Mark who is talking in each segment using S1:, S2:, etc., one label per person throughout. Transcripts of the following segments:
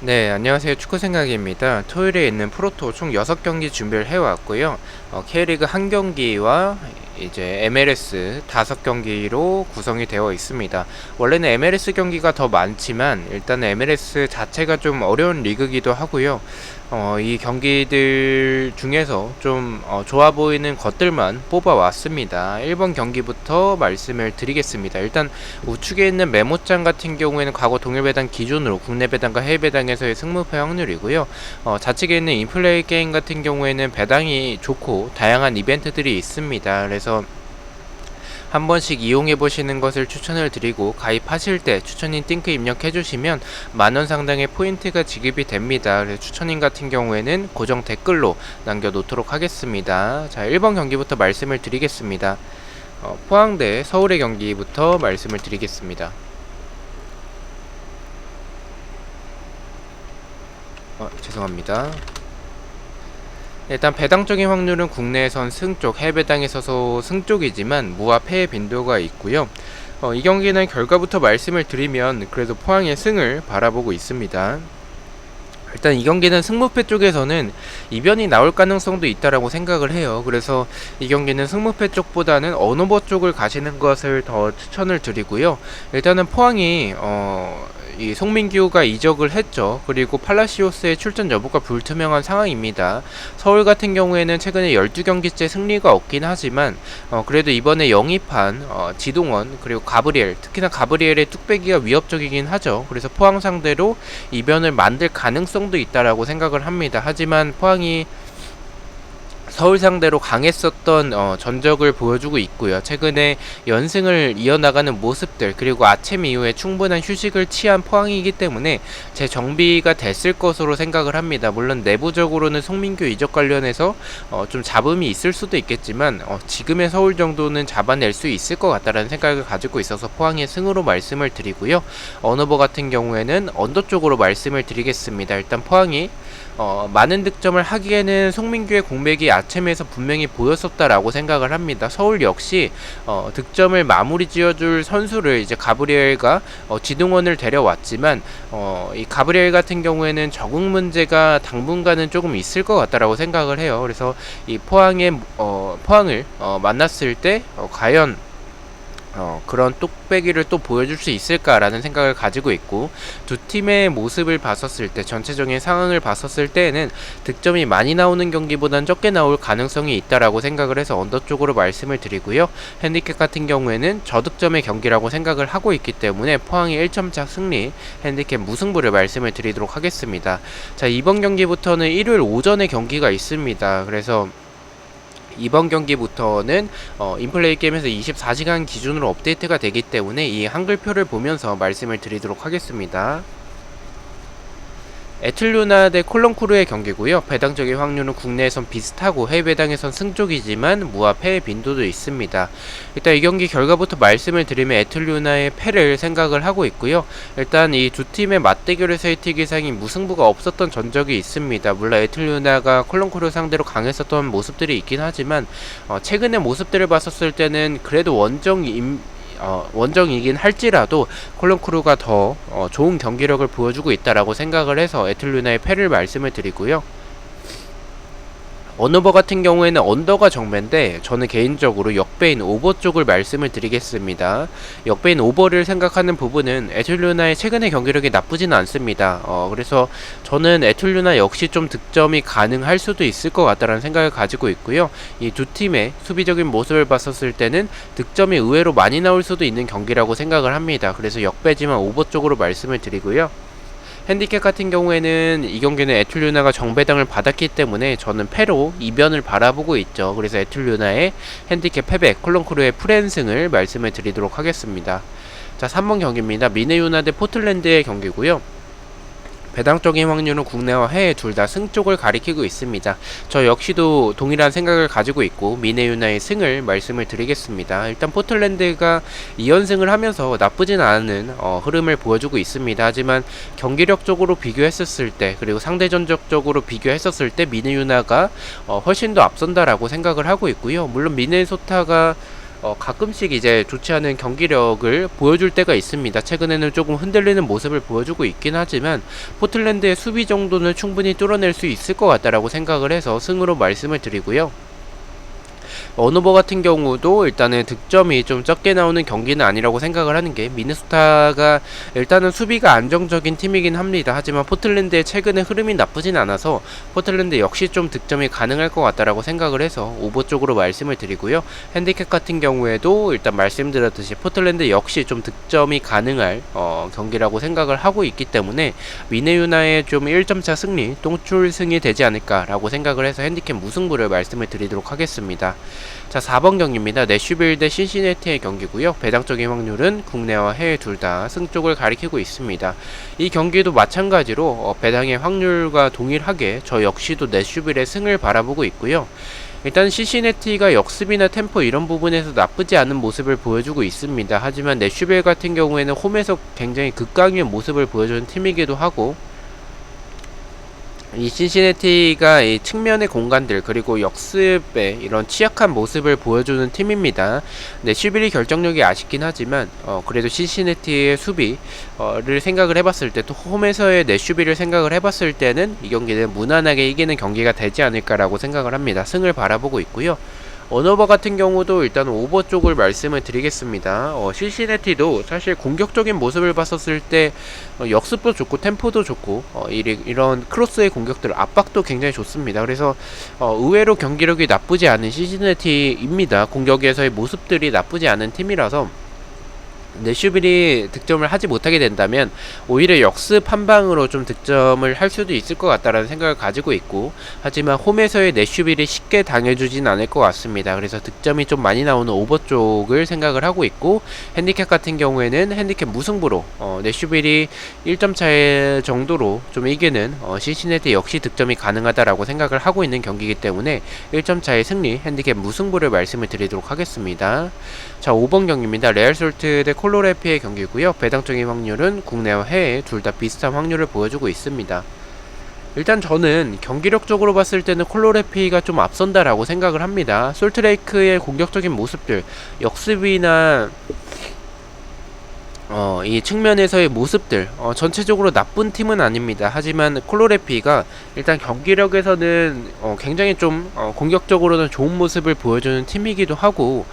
S1: 네, 안녕하세요. 축구생각입니다. 토요일에 있는 프로토 총 6경기 준비를 해왔고요. K리그 1경기와 이제 MLS 5경기로 구성이 되어 있습니다. 원래는 MLS 경기가 더 많지만 일단은 MLS 자체가 좀 어려운 리그이기도 하고요. 이 경기들 중에서 좀 좋아 보이는 것들만 뽑아왔습니다. 1번 경기부터 말씀을 드리겠습니다. 일단 우측에 있는 메모장 같은 경우에는 과거 동일 배당 기준으로 국내 배당과 해외 배당에서의 승무패 확률이고요. 좌측에 있는 인플레이 게임 같은 경우에는 배당이 좋고 다양한 이벤트들이 있습니다. 그래서 한 번씩 이용해 보시는 것을 추천을 드리고 가입하실 때 추천인 띵크 입력해 주시면 만원 상당의 포인트가 지급이 됩니다. 그래서 추천인 같은 경우에는 고정 댓글로 남겨 놓도록 하겠습니다. 자, 1번 경기부터 말씀을 드리겠습니다. 포항 대 서울의 경기부터 말씀을 드리겠습니다. 죄송합니다. 일단 배당적인 확률은 국내에선 승쪽, 해외 배당에서도 승쪽이지만 무와 패의 빈도가 있고요. 이 경기는 결과부터 말씀을 드리면 그래도 포항의 승을 바라보고 있습니다. 일단 이 경기는 승무패 쪽에서는 이변이 나올 가능성도 있다라고 생각을 해요. 그래서 이 경기는 승무패 쪽보다는 언오버 쪽을 가시는 것을 더 추천을 드리고요. 일단은 포항이 이 송민규가 이적을 했죠. 그리고 팔라시오스의 출전 여부가 불투명한 상황입니다. 서울 같은 경우에는 최근에 12경기째 승리가 없긴 하지만 그래도 이번에 영입한 지동원 그리고 가브리엘, 특히나 가브리엘의 뚝배기가 위협적이긴 하죠. 그래서 포항 상대로 이변을 만들 가능성도 있다라고 생각을 합니다. 하지만 포항이 서울 상대로 강했었던 전적을 보여주고 있고요. 최근에 연승을 이어나가는 모습들 그리고 아침 이후에 충분한 휴식을 취한 포항이기 때문에 재정비가 됐을 것으로 생각을 합니다. 물론 내부적으로는 송민규 이적 관련해서 좀 잡음이 있을 수도 있겠지만 지금의 서울 정도는 잡아낼 수 있을 것 같다라는 생각을 가지고 있어서 포항의 승으로 말씀을 드리고요. 언어버 같은 경우에는 언더 쪽으로 말씀을 드리겠습니다. 일단 포항이 많은 득점을 하기에는 송민규의 공백이 아침에서 분명히 보였었다라고 생각을 합니다. 서울 역시 득점을 마무리 지어줄 선수를 이제 가브리엘과 지동원을 데려왔지만 이 가브리엘 같은 경우에는 적응 문제가 당분간은 조금 있을 것 같다라고 생각을 해요. 그래서 이 포항을 만났을 때 과연 그런 뚝배기를 또 보여줄 수 있을까라는 생각을 가지고 있고, 두 팀의 모습을 봤었을 때, 전체적인 상황을 봤었을 때에는 득점이 많이 나오는 경기보다는 적게 나올 가능성이 있다라고 생각을 해서 언더 쪽으로 말씀을 드리고요. 핸디캡 같은 경우에는 저득점의 경기라고 생각을 하고 있기 때문에 포항이 1점차 승리, 핸디캡 무승부를 말씀을 드리도록 하겠습니다. 자, 이번 경기부터는 일요일 오전에 경기가 있습니다. 그래서 이번 경기부터는 인플레이 게임에서 24시간 기준으로 업데이트가 되기 때문에 이 한글표를 보면서 말씀을 드리도록 하겠습니다. 에틀루나 대 콜롬크루의 경기고요. 배당적인 확률은 국내에선 비슷하고 해외 배당에선 승쪽이지만 무와 패의 빈도도 있습니다. 일단 이 경기 결과부터 말씀을 드리면 에틀루나의 패를 생각을 하고 있고요. 일단 이 두 팀의 맞대결에서의 특이상이 무승부가 없었던 전적이 있습니다. 물론 에틀루나가 콜롬크루 상대로 강했었던 모습들이 있긴 하지만 최근의 모습들을 봤었을 때는 그래도 원정이긴 할지라도 콜롬크루가 더 좋은 경기력을 보여주고 있다라고 생각을 해서 에틀루나의 패를 말씀을 드리고요. 언어버 같은 경우에는 언더가 정배인데 저는 개인적으로 역배인 오버 쪽을 말씀을 드리겠습니다. 역배인 오버를 생각하는 부분은 에틀루나의 최근의 경기력이 나쁘지는 않습니다. 그래서 저는 에틀루나 역시 좀 득점이 가능할 수도 있을 것 같다는 생각을 가지고 있고요. 이 두 팀의 수비적인 모습을 봤었을 때는 득점이 의외로 많이 나올 수도 있는 경기라고 생각을 합니다. 그래서 역배지만 오버 쪽으로 말씀을 드리고요. 핸디캡 같은 경우에는 이 경기는 에툴류나가 정배당을 받았기 때문에 저는 패로 이변을 바라보고 있죠. 그래서 에툴류나의 핸디캡 패배, 콜롬크루의 프랜승을 말씀을 드리도록 하겠습니다. 자, 3번 경기입니다. 미네유나 대 포틀랜드의 경기고요. 배당적인 확률은 국내와 해외 둘 다 승 쪽을 가리키고 있습니다. 저 역시도 동일한 생각을 가지고 있고 미네유나의 승을 말씀을 드리겠습니다. 일단 포틀랜드가 2연승을 하면서 나쁘진 않은 흐름을 보여주고 있습니다. 하지만 경기력적으로 비교했었을 때 그리고 상대 전적적으로 비교했었을 때 미네유나가 훨씬 더 앞선다라고 생각을 하고 있고요. 물론 미네소타가 가끔씩 이제 좋지 않은 경기력을 보여줄 때가 있습니다. 최근에는 조금 흔들리는 모습을 보여주고 있긴 하지만 포틀랜드의 수비 정도는 충분히 뚫어낼 수 있을 것 같다라고 생각을 해서 승으로 말씀을 드리고요. 언어버 같은 경우도 일단은 득점이 좀 적게 나오는 경기는 아니라고 생각을 하는 게, 미네소타가 일단은 수비가 안정적인 팀이긴 합니다. 하지만 포틀랜드의 최근의 흐름이 나쁘진 않아서 포틀랜드 역시 좀 득점이 가능할 것 같다라고 생각을 해서 오버 쪽으로 말씀을 드리고요. 핸디캡 같은 경우에도 일단 말씀드렸듯이 포틀랜드 역시 좀 득점이 가능할 경기라고 생각을 하고 있기 때문에 미네유나의 좀 1점차 승리, 똥출승이 되지 않을까라고 생각을 해서 핸디캡 무승부를 말씀을 드리도록 하겠습니다. 자, 4번 경기입니다. 내슈빌 대 신시내티의 경기고요. 배당적인 확률은 국내와 해외 둘 다 승 쪽을 가리키고 있습니다. 이 경기도 마찬가지로 배당의 확률과 동일하게 저 역시도 내슈빌의 승을 바라보고 있고요. 일단 신시내티가 역습이나 템포 이런 부분에서 나쁘지 않은 모습을 보여주고 있습니다. 하지만 내슈빌 같은 경우에는 홈에서 굉장히 극강의 모습을 보여주는 팀이기도 하고, 이 신시내티가 이 측면의 공간들 그리고 역습에 이런 취약한 모습을 보여주는 팀입니다. 네, 슈빌이 결정력이 아쉽긴 하지만 그래도 신시내티의 수비를 생각을 해봤을 때, 또 홈에서의 내슈비를 생각을 해봤을 때는 이 경기는 무난하게 이기는 경기가 되지 않을까라고 생각을 합니다. 승을 바라보고 있고요. 언어버 같은 경우도 일단 오버 쪽을 말씀을 드리겠습니다. 신시내티도 사실 공격적인 모습을 봤었을 때 역습도 좋고 템포도 좋고 이런 크로스의 공격들 압박도 굉장히 좋습니다. 그래서 의외로 경기력이 나쁘지 않은 신시내티입니다. 공격에서의 모습들이 나쁘지 않은 팀이라서 내슈빌이 득점을 하지 못하게 된다면 오히려 역습 한 방으로 좀 득점을 할 수도 있을 것 같다라는 생각을 가지고 있고, 하지만 홈에서의 내슈빌이 쉽게 당해주진 않을 것 같습니다. 그래서 득점이 좀 많이 나오는 오버 쪽을 생각을 하고 있고, 핸디캡 같은 경우에는 핸디캡 무승부로 내슈빌이 1점 차의 정도로 좀 이기는 신시내티 역시 득점이 가능하다라고 생각을 하고 있는 경기이기 때문에 1점 차의 승리, 핸디캡 무승부를 말씀을 드리도록 하겠습니다. 자, 5번 경기입니다. 레알 솔트 대 콜로레피의 경기고요. 배당적인 확률은 국내와 해외 둘 다 비슷한 확률을 보여주고 있습니다. 일단 저는 경기력적으로 봤을 때는 콜로레피가 좀 앞선다라고 생각을 합니다. 솔트레이크의 공격적인 모습들, 역습이나 이 측면에서의 모습들 전체적으로 나쁜 팀은 아닙니다. 하지만 콜로레피가 일단 경기력에서는 굉장히 좀 공격적으로는 좋은 모습을 보여주는 팀이기도 하고,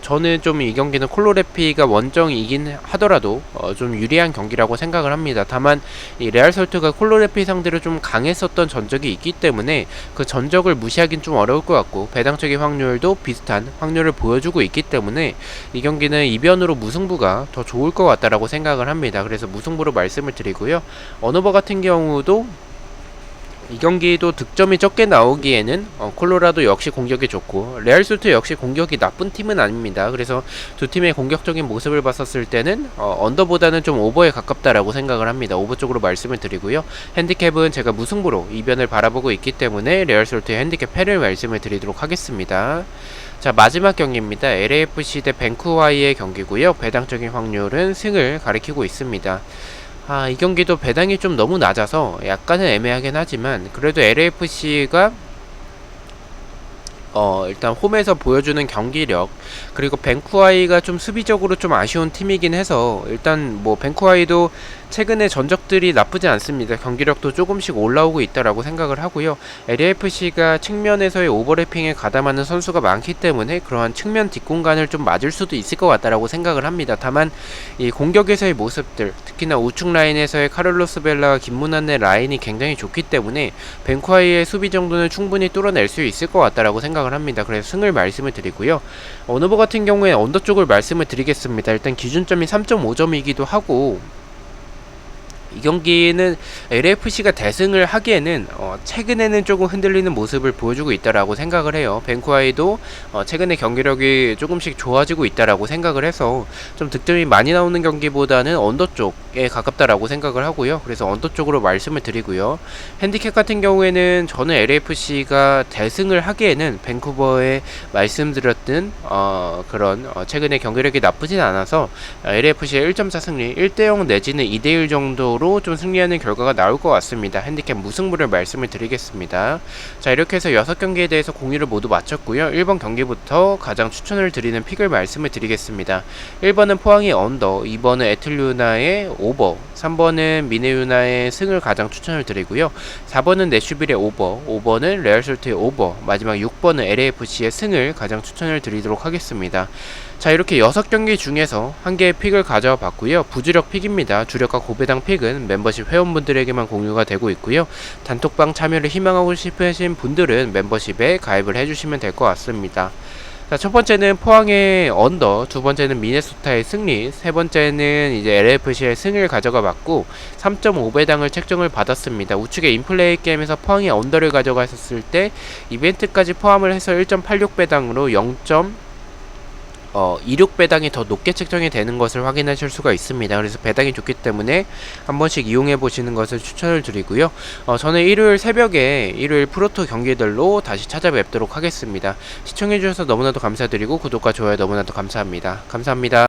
S1: 저는 좀 이 경기는 콜로레피가 원정이긴 하더라도 좀 유리한 경기라고 생각을 합니다. 다만 이 레알 솔트가 콜로레피 상대로 좀 강했었던 전적이 있기 때문에 그 전적을 무시하긴 좀 어려울 것 같고, 배당적인 확률도 비슷한 확률을 보여주고 있기 때문에 이 경기는 이변으로 무승부가 더 좋을 것 같다라고 생각을 합니다. 그래서 무승부로 말씀을 드리고요. 언어버 같은 경우도 이 경기도 득점이 적게 나오기에는 콜로라도 역시 공격이 좋고 레알 솔트 역시 공격이 나쁜 팀은 아닙니다. 그래서 두 팀의 공격적인 모습을 봤었을 때는 언더보다는 좀 오버에 가깝다라고 생각을 합니다. 오버 쪽으로 말씀을 드리고요. 핸디캡은 제가 무승부로 이변을 바라보고 있기 때문에 레알 솔트의 핸디캡 패를 말씀을 드리도록 하겠습니다. 자, 마지막 경기입니다. LAFC 대 벤쿠와이의 경기고요. 배당적인 확률은 승을 가리키고 있습니다. 이 경기도 배당이 좀 너무 낮아서 약간은 애매하긴 하지만 그래도 LAFC가 일단 홈에서 보여주는 경기력, 그리고 벤쿠아이가 좀 수비적으로 좀 아쉬운 팀이긴 해서 일단 뭐 벤쿠아이도 최근에 전적들이 나쁘지 않습니다. 경기력도 조금씩 올라오고 있다라고 생각을 하고요. LAFC가 측면에서의 오버래핑에 가담하는 선수가 많기 때문에 그러한 측면 뒷공간을 좀 맞을 수도 있을 것 같다라고 생각을 합니다. 다만 이 공격에서의 모습들, 특히나 우측 라인에서의 카를로스 벨라와 김문환의 라인이 굉장히 좋기 때문에 벤쿠아이의 수비 정도는 충분히 뚫어낼 수 있을 것 같다라고 생각을 합니다. 그래서 승을 말씀을 드리고요. 언어버 같은 경우에 언더 쪽을 말씀을 드리겠습니다. 일단 기준점이 3.5점이기도 하고, 이 경기는 LAFC가 대승을 하기에는 최근에는 조금 흔들리는 모습을 보여주고 있다라고 생각을 해요. 벤쿠아이도 최근에 경기력이 조금씩 좋아지고 있다라고 생각을 해서 좀 득점이 많이 나오는 경기보다는 언더 쪽에 가깝다라고 생각을 하고요. 그래서 언더 쪽으로 말씀을 드리고요. 핸디캡 같은 경우에는 저는 LAFC가 대승을 하기에는 밴쿠버에 말씀드렸던 그런 최근에 경기력이 나쁘진 않아서 LAFC의 1.4 승리, 1대0 내지는 2대1 정도로 방향으로 좀 승리하는 결과가 나올 것 같습니다. 핸디캡 무승부를 말씀을 드리겠습니다. 자, 이렇게 해서 6경기에 대해서 공유를 모두 마쳤고요. 1번 경기부터 가장 추천을 드리는 픽을 말씀을 드리겠습니다. 1번은 포항의 언더, 2번은 에틀류나의 오버, 3번은 미네유나의 승을 가장 추천을 드리고요. 4번은 내슈빌의 오버, 5번은 레알솔트의 오버, 마지막 6번은 LAFC의 승을 가장 추천을 드리도록 하겠습니다. 자, 이렇게 6경기 중에서 한 개의 픽을 가져와 봤고요. 부주력 픽입니다. 주력과 고배당 픽은 멤버십 회원분들에게만 공유가 되고 있고요. 단톡방 참여를 희망하고 싶으신 분들은 멤버십에 가입을 해주시면 될 것 같습니다. 자, 첫 번째는 포항의 언더, 두 번째는 미네소타의 승리, 세 번째는 이제 LFC의 승을 가져가 봤고 3.5배당을 책정을 받았습니다. 우측의 인플레이 게임에서 포항의 언더를 가져갔었을 때 이벤트까지 포함을 해서 1.86배당으로 26배당이 더 높게 책정이 되는 것을 확인하실 수가 있습니다. 그래서 배당이 좋기 때문에 한 번씩 이용해 보시는 것을 추천을 드리고요. 저는 일요일 새벽에 일요일 프로토 경기들로 다시 찾아뵙도록 하겠습니다. 시청해 주셔서 너무나도 감사드리고 구독과 좋아요 너무나도 감사합니다. 감사합니다.